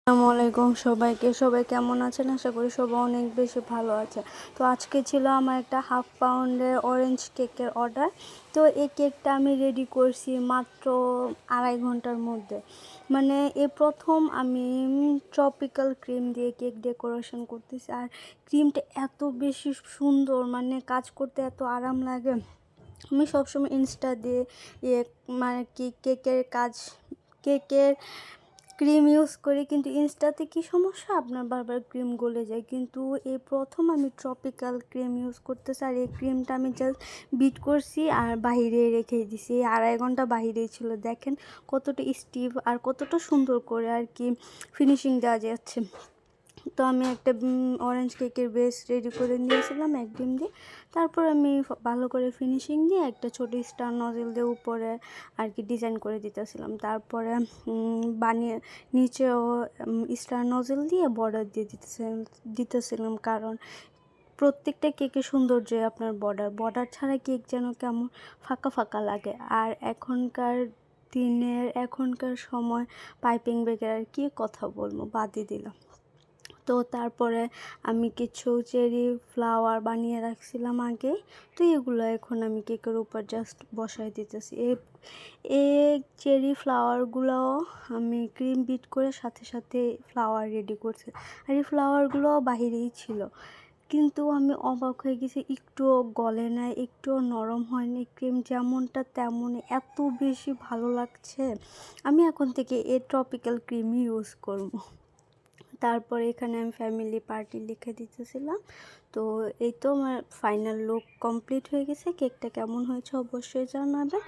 আসসালামু আলাইকুম সবাইকে। সবাই কেমন আছেন? আশা করি সবাই অনেক বেশি ভালো আছে। তো আজকে ছিল আমার একটা হাফ পাউন্ডের অরেঞ্জ কেকের অর্ডার। তো এই কেকটা আমি রেডি করছি মাত্র 2.5 ঘন্টার মধ্যে। মানে এই প্রথম আমি ট্রপিক্যাল ক্রিম দিয়ে কেক ডেকোরেশন করতেছি। আর ক্রিমটা এত বেশি সুন্দর, মানে কাজ করতে এত আরাম লাগে। আমি সবসময় ইনস্টা দিয়ে মানে কি কেকের ক্রিম ইউজ করি, কিন্তু ইনস্টাতে কি সমস্যা, আপনার বারবার ক্রিম গলে যায়। কিন্তু এই প্রথম আমি ট্রপিক্যাল ক্রিম ইউজ করতেছি। আর এই ক্রিমটা আমি জাস্ট বিট করছি আর বাহিরে রেখে দিছি। এই 2.5 ঘন্টা বাহিরেই ছিল। দেখেন কতটা স্টিফ আর কতটা সুন্দর করে আর কি ফিনিশিং দেওয়া যাচ্ছে। তো আমি একটা অরেঞ্জ কেকের বেস রেডি করে নিয়েছিলাম 1 ডিম দিয়ে। তারপর আমি ভালো করে ফিনিশিং দিয়ে একটা ছোটো স্টার নজেল দিয়ে উপরে আর কি ডিজাইন করে দিতেছিলাম। তারপরে বানিয়ে নিচেও স্টার নজেল দিয়ে বর্ডার দিয়ে দিতেছিলাম, কারণ প্রত্যেকটা কেকের সৌন্দর্য আপনার বর্ডার ছাড়া কেক যেন কেমন ফাঁকা ফাঁকা লাগে। আর এখনকার সময় পাইপিং ব্যাগের আর কি কথা বলবো, বাদই দিলাম। তো তারপরে আমি কিছু চেরি ফ্লাওয়ার বানিয়ে রাখছিলাম আগে। তো এগুলো এখন আমি কেকের উপর জাস্ট বসাই দিতেছি। এই চেরি ফ্লাওয়ারগুলো আমি ক্রিম বিট করে সাথে সাথে ফ্লাওয়ার রেডি করছি। আর এই ফ্লাওয়ারগুলো বাহিরেই ছিল, কিন্তু আমি অবাক হয়ে গেছি, একটুও গলে নাই, একটুও নরম হয়নি। ক্রিম যেমনটা তেমনই, এত বেশি ভালো লাগছে। আমি এখন থেকে এই ট্রপিক্যাল ক্রিমই ইউজ করবো। তারপরে এখানে আমি ফ্যামিলি পার্টি লিখে দিতেছিলাম। তো এই তো আমার ফাইনাল লুক কমপ্লিট হয়ে গেছে। কেকটা কেমন হয়েছে অবশ্যই জানাবেন।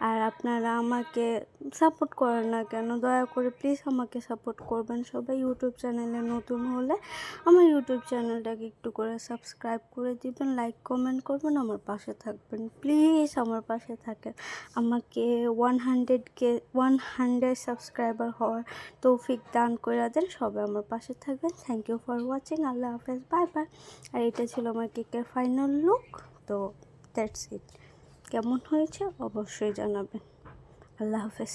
আর আপনারা আমাকে সাপোর্ট করেন না কেন, দয়া করে প্লিজ আমাকে সাপোর্ট করবেন। সবাই ইউটিউব চ্যানেলে নতুন হলে আমার ইউটিউব চ্যানেলটাকে একটু করে সাবস্ক্রাইব করে দিবেন, লাইক কমেন্ট করবেন, আমার পাশে থাকবেন। প্লিজ আমার পাশে থাকেন। আমাকে 100 সাবস্ক্রাইবার হওয়ার তৌফিক দান করে দেন। সবাই আমার পাশে থাকবেন। Thank you for watching. আল্লাহ হাফেজ, বাই বাই। আর এটা ছিল আমার কেকের ফাইনাল লুক। তো দ্যাটস ইট। কেমন হয়েছে অবশ্যই জানাবেন। আল্লাহ হাফেজ।